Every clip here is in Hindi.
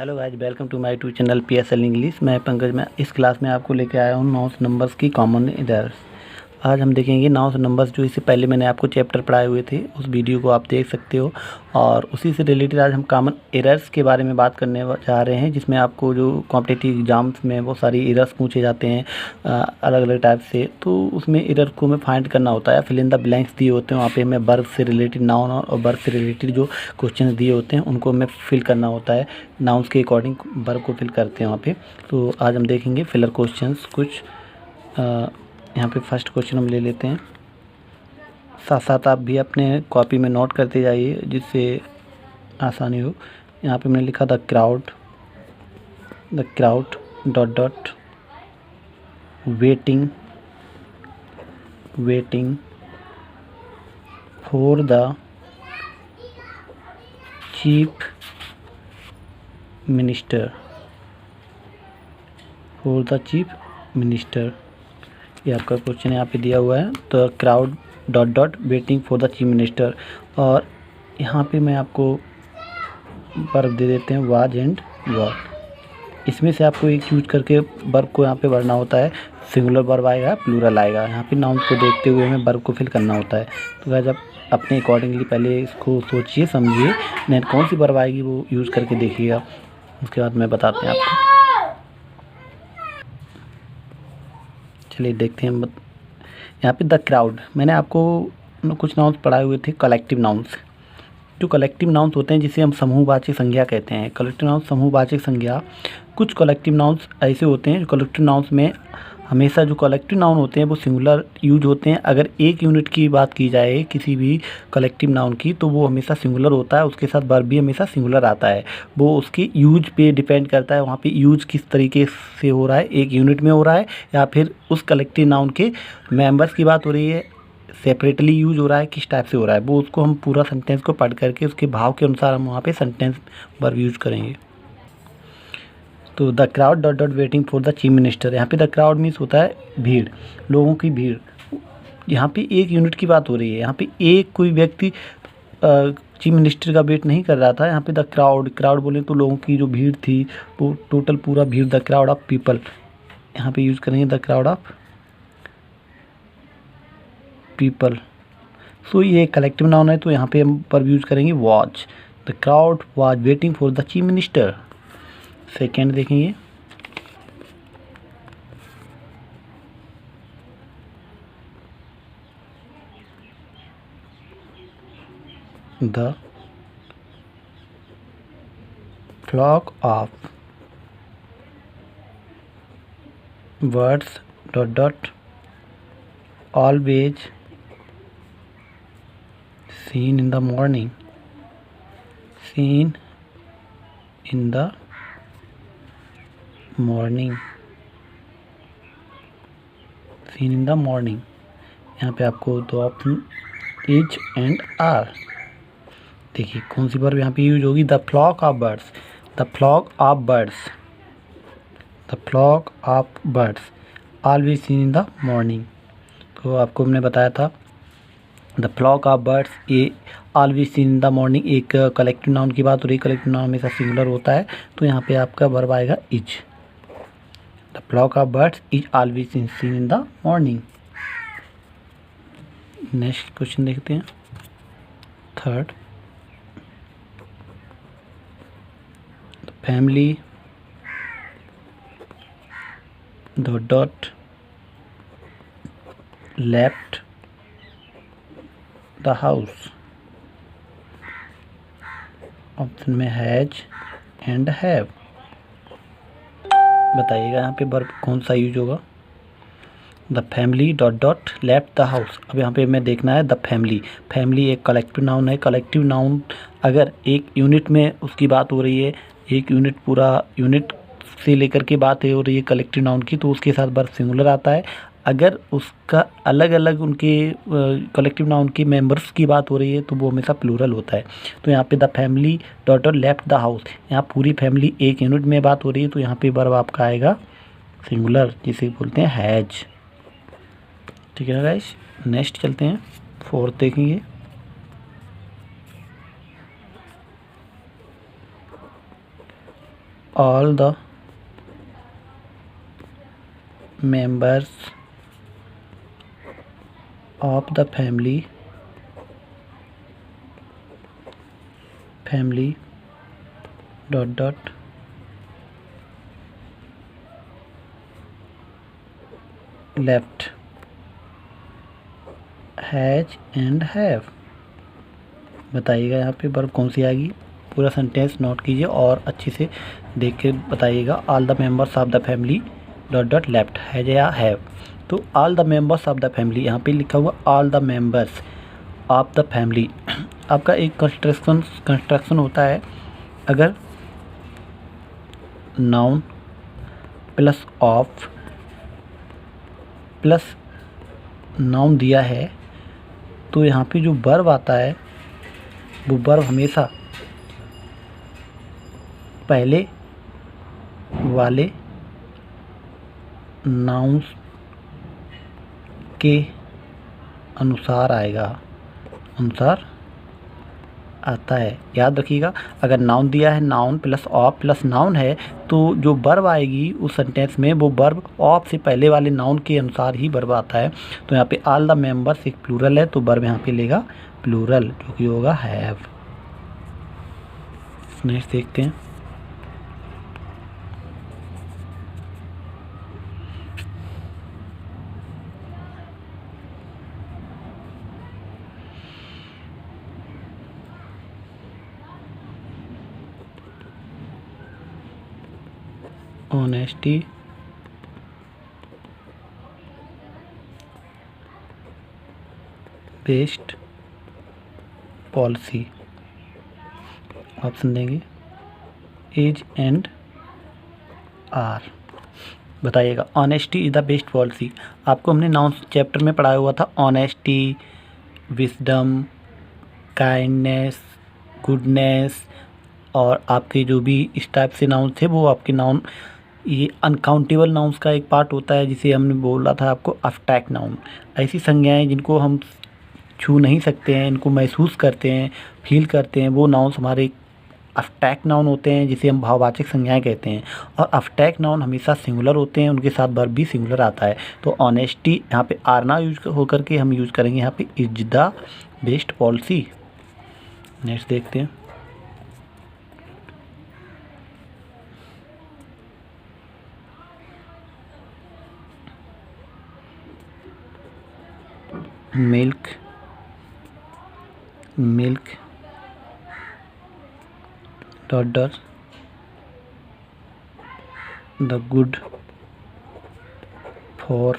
Hello guys, welcome to my YouTube channel PSL English. मैं पंकज। मैं इस क्लास में आपको लेके आया हूँ नाउन्स नंबर्स की कॉमन एरर्स। आज हम देखेंगे नाउन्स नंबर्स, जो इससे पहले मैंने आपको चैप्टर पढ़ाए हुए थे, उस वीडियो को आप देख सकते हो। और उसी से रिलेटेड आज हम कॉमन एरर्स के बारे में बात करने जा रहे हैं, जिसमें आपको जो कॉम्पिटिटिव एग्जाम्स में वो सारी एरर्स पूछे जाते हैं अलग अलग टाइप से। तो उसमें एरर को हमें फाइंड करना होता है। फिल इन द ब्लैंक्स दिए होते हैं, वहाँ पे हमें वर्ब से रिलेटेड नाउन और वर्ब से रिलेटेड जो क्वेश्चन दिए होते हैं उनको हमें फिल करना होता है। नाउन्स के अकॉर्डिंग वर्ब को फिल करते हैं वहाँ पे। तो आज हम देखेंगे फिलर क्वेश्चंस कुछ। यहाँ पे फर्स्ट क्वेश्चन हम ले लेते हैं। साथ साथ आप भी अपने कॉपी में नोट करते जाइए जिससे आसानी हो। यहाँ पे मैंने लिखा the crowd dot dot waiting for the chief minister ये आपका क्वेश्चन यहाँ पे दिया हुआ है। तो crowd dot dot waiting for the chief minister. और यहाँ पे मैं आपको वर्ब दे देते हैं वाज एंड वर। इसमें से आपको एक चूज करके वर्ब को यहाँ पे भरना होता है। सिंगुलर वर्ब आएगा, प्लूरल आएगा। यहाँ पे नाउन को देखते हुए हमें वर्ब को फिल करना होता है। तो गाइस आप अपने अकॉर्डिंगली पहले इसको सोचिए, समझिए, नहीं कौन सी वर्ब आएगी वो यूज़ करके देखिएगा। उसके बाद मैं बताते हैं आपको। चलिए देखते हैं। यहाँ पे द क्राउड, मैंने आपको कुछ नाउन्स पढ़ाए हुए थे, कलेक्टिव नाउन्स। जो कलेक्टिव नाउन्स होते हैं जिसे हम समूहवाचक संज्ञा कहते हैं। कलेक्टिव नाउन्स समूहवाचक संज्ञा। कुछ कलेक्टिव नाउन्स ऐसे होते हैं जो कलेक्टिव नाउन्स में हमेशा जो कलेक्टिव नाउन होते हैं वो सिंगुलर यूज होते हैं। अगर एक यूनिट की बात की जाए किसी भी कलेक्टिव नाउन की तो वो हमेशा सिंगुलर होता है, उसके साथ वर्ब भी हमेशा सिंगुलर आता है। वो उसके यूज पे डिपेंड करता है, वहाँ पे यूज किस तरीके से हो रहा है, एक यूनिट में हो रहा है या फिर उस कलेक्टिव नाउन के मेंबर्स की बात हो रही है, सेपरेटली यूज हो रहा है, किस टाइप से हो रहा है। वो उसको हम पूरा सेंटेंस को पढ़ करके उसके भाव के अनुसार हम वहाँ पे सेंटेंस वर्ब यूज करेंगे। तो the crowd dot dot waiting for the chief minister. यहाँ पे द क्राउड मीन्स होता है भीड़, लोगों की भीड़। यहाँ पे एक यूनिट की बात हो रही है, यहाँ पे एक कोई व्यक्ति चीफ मिनिस्टर का वेट नहीं कर रहा था। यहाँ पे द क्राउड बोले तो लोगों की जो भीड़ थी वो टोटल पूरा भीड़, द क्राउड ऑफ पीपल यहाँ पे यूज़ करेंगे, द क्राउड ऑफ पीपल। सो ये कलेक्टिव नाउन है तो यहाँ पे हम पर यूज़ करेंगे watch. The crowd was waiting for the chief minister. Second देखेंगे, the flock of birds dot dot always seen in the morning यहाँ पे आपको दो ऑप्शन इज एंड आर। देखिए कौन सी वर्ब यहाँ पे यूज होगी, the flock of birds always seen in the morning. तो आपको हमने बताया था द फ्लॉक ऑफ बर्ड्स, ये always seen in the morning एक कलेक्टिव नाउन की बात हो रही है। कलेक्टिव नाउन हमेशा सिंगुलर होता है, तो यहाँ पे आपका वर्ब आएगा is. The flock of birds is always seen in the morning. Next question देखते हैं, third. Family dot dot left the house. Option में हैज एंड हैव। बताइएगा यहाँ पे वर्ब कौन सा यूज होगा। The family dot dot left the house. अब यहाँ पे हमें देखना है द फैमिली एक कलेक्टिव नाउन है। कलेक्टिव नाउन अगर एक यूनिट में उसकी बात हो रही है, एक यूनिट पूरा यूनिट से लेकर के बात हो रही है कलेक्टिव नाउन की, तो उसके साथ वर्ब सिंगुलर आता है। अगर उसका अलग अलग उनके कलेक्टिव नाउन के मेंबर्स की बात हो रही है तो वो हमेशा प्लूरल होता है। तो यहाँ पे the family dot dot left the house, यहाँ पूरी फैमिली एक यूनिट में बात हो रही है, तो यहाँ पे वर्ब आपका आएगा सिंगुलर, जिसे बोलते हैं हैज। ठीक है ना गाइस, नेक्स्ट चलते हैं, फोर्थ देखेंगे। All the members of the family dot dot left has and have. बताइएगा यहाँ पे वर्ब कौन सी आएगी, पूरा सेंटेंस नोट कीजिए और अच्छे से देख के बताइएगा। All the members of the family dot dot left has या हैव। तो all the members of the family, यहाँ पे लिखा हुआ all the members of the family. आपका एक कंस्ट्रक्शन होता है, अगर noun plus of plus noun दिया है तो यहाँ पे जो वर्ब आता है वो वर्ब हमेशा पहले वाले नाउन्स के अनुसार आता है। याद रखिएगा, अगर नाउन दिया है, noun plus of plus noun है, तो जो वर्ब आएगी उस सेंटेंस में वो वर्ब ऑफ से पहले वाले नाउन के अनुसार ही वर्ब आता है। तो यहाँ पे ऑल द मेंबर्स एक प्लूरल है तो वर्ब यहाँ पे लेगा प्लूरल, जो कि होगा हैव। नेक्स्ट देखते हैं। ऑनेस्टी बेस्ड पॉलिसी, ऑप्शन देंगे इज एंड आर। बताइएगा, honesty is the best policy. आपको हमने नाउन चैप्टर में पढ़ाया हुआ था, ऑनेस्टी, विजडम, काइंडनेस, गुडनेस, और आपके जो भी इस टाइप से नाउन थे वो आपके नाउन, ये अनकाउंटेबल नाउन्स का एक पार्ट होता है जिसे हमने बोला था आपको अब्स्ट्रैक्ट नाउन। ऐसी संज्ञाएं जिनको हम छू नहीं सकते हैं, इनको महसूस करते हैं, फील करते हैं, वो नाउन्स हमारे अब्स्ट्रैक्ट नाउन होते हैं, जिसे हम भाववाचक संज्ञाएं कहते हैं। और अब्स्ट्रैक्ट नाउन हमेशा सिंगुलर होते हैं, उनके साथ वर्ब भी सिंगुलर आता है। तो ऑनेस्टी यहाँ पे आर ना यूज होकर के हम यूज करेंगे यहाँ पे is the best policy. Next देखते हैं। Milk dot dot the good for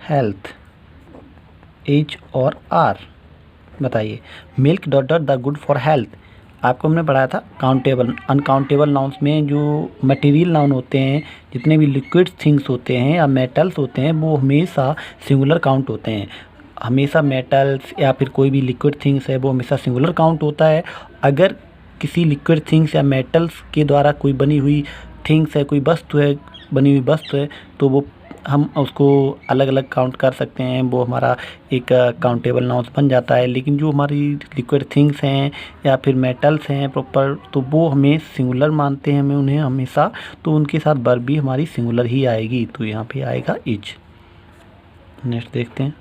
health is और आर। बताइए, milk dot dot the good for health, आपको हमने पढ़ाया था काउंटेबल अनकाउंटेबल नाउन्स में जो मटेरियल नाउन होते हैं, जितने भी लिक्विड थिंग्स होते हैं या मेटल्स होते हैं, वो हमेशा सिंगुलर काउंट होते हैं। हमेशा मेटल्स या फिर कोई भी लिक्विड थिंग्स है वो हमेशा सिंगुलर काउंट होता है। अगर किसी लिक्विड थिंग्स या मेटल्स के द्वारा कोई बनी हुई थिंग्स है, कोई वस्तु है, बनी हुई वस्तु है, तो वो हम उसको अलग अलग काउंट कर सकते हैं, वो हमारा एक काउंटेबल नाउन्स बन जाता है। लेकिन जो हमारी लिक्विड थिंग्स हैं या फिर मेटल्स हैं प्रॉपर, तो वो हमें सिंगुलर मानते हैं, हमें उन्हें हमेशा, तो उनके साथ वर्ब भी हमारी सिंगुलर ही आएगी। तो यहाँ पे आएगा इज। नेक्स्ट देखते हैं।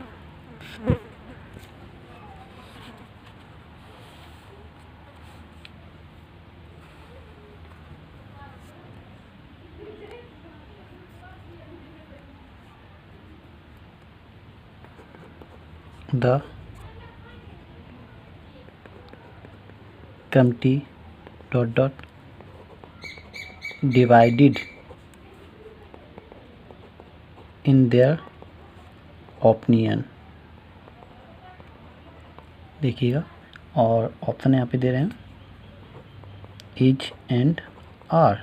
The committee dot dot divided in their opinion। देखिएगा, और ऑप्शन यहाँ पे दे रहे हैं इज एंड आर।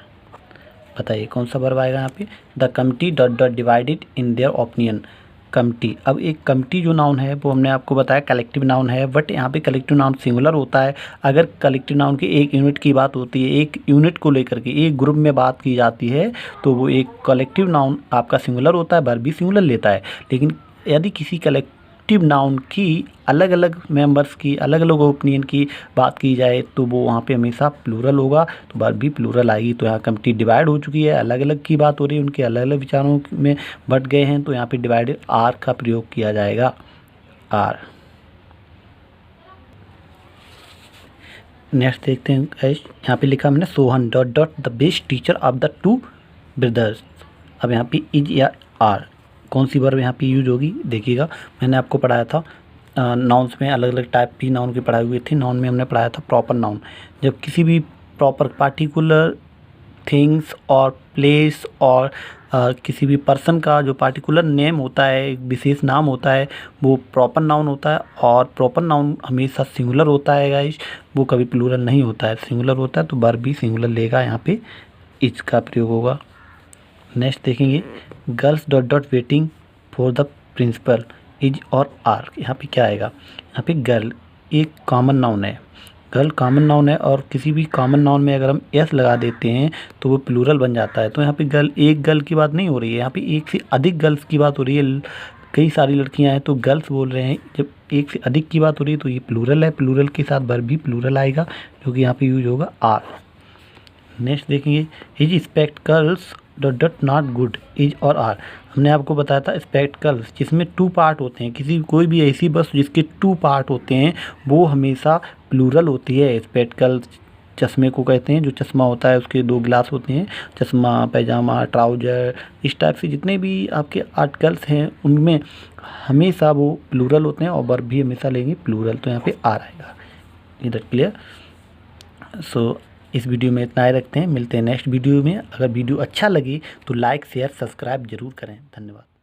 बताइए कौन सा वर्ब आएगा यहाँ पे। The committee dot dot divided in their opinion. Committee, अब एक कमिटी जो नाउन है वो हमने आपको बताया कलेक्टिव नाउन है, बट यहाँ पे कलेक्टिव नाउन सिंगुलर होता है। अगर कलेक्टिव नाउन की एक यूनिट की बात होती है, एक यूनिट को लेकर के एक ग्रुप में बात की जाती है, तो वो एक कलेक्टिव नाउन आपका सिंगुलर होता है, वर्ब भी सिंगुलर लेता है। लेकिन यदि किसी कलेक्टिव नाउन की अलग अलग मेंबर्स की अलग अलग ओपिनियन की बात की जाए तो वो वहाँ पे हमेशा प्लूरल होगा, तो वर्ब भी प्लूरल आएगी। तो यहाँ कंपनी डिवाइड हो चुकी है, अलग अलग की बात हो रही है, उनके अलग अलग विचारों में बट गए हैं, तो यहाँ पे डिवाइडेड आर का प्रयोग किया जाएगा, आर। नेक्स्ट देखते हैं गाइस, यहाँ पे लिखा हमने Sohan dot dot the best teacher of the two brothers. अब यहाँ पे इज या आर कौन सी वर्ब यहाँ पे यूज होगी देखिएगा। मैंने आपको पढ़ाया था नाउन्स में अलग अलग टाइप की नाउन की पढ़ाई हुई थी। नाउन में हमने पढ़ाया था प्रॉपर नाउन, जब किसी भी प्रॉपर पार्टिकुलर थिंग्स और प्लेस और किसी भी पर्सन का जो पार्टिकुलर नेम होता है, एक विशेष नाम होता है, वो प्रॉपर नाउन होता है। और प्रॉपर नाउन हमेशा सिंगुलर होता है गाइस, वो कभी प्लूरल नहीं होता है, सिंगुलर होता है, तो वर्ब भी सिंगुलर लेगा, यहाँ पे इज का प्रयोग होगा। नेक्स्ट देखेंगे, girls dot dot waiting for the principal, is और आर। यहाँ पे क्या आएगा, यहाँ पे गर्ल एक कॉमन नाउन है, गर्ल कॉमन नाउन है, और किसी भी कॉमन नाउन में अगर हम एस लगा देते हैं तो वो प्लूरल बन जाता है। तो यहाँ पे गर्ल, एक गर्ल की बात नहीं हो रही है, यहाँ पे एक से अधिक गर्ल्स की बात हो रही है, कई सारी लड़कियां हैं तो गर्ल्स बोल रहे हैं। जब एक से अधिक की बात हो रही है तो ये प्लूरल है, प्लूरल के साथ वर्ब भी प्लूरल आएगा, जो कि यहाँ पे यूज होगा आर। नेक्स्ट देखेंगे, is spectacles dot dot not good, is और आर। हमने आपको बताया था स्पेक्ट गर्ल्स जिसमें टू पार्ट होते हैं, किसी कोई भी ऐसी बस जिसके टू पार्ट होते हैं वो हमेशा प्लूरल होती है। स्पेक्ट गर्ल्स चश्मे को कहते हैं, जो चश्मा होता है उसके दो गिलास होते हैं, चश्मा, पैजामा, ट्राउजर, इस टाइप से जितने भी आपके आर्टिकल्स हैं उनमें हमेशा वो प्लूरल होते हैं, और वर्ब भी हमेशा लेंगे प्लूरल, तो यहाँ पे आर आएगा। इधर क्लियर। सो इस वीडियो में इतना ही रखते हैं, मिलते हैं नेक्स्ट वीडियो में। अगर वीडियो अच्छा लगे तो लाइक शेयर सब्सक्राइब जरूर करें। धन्यवाद।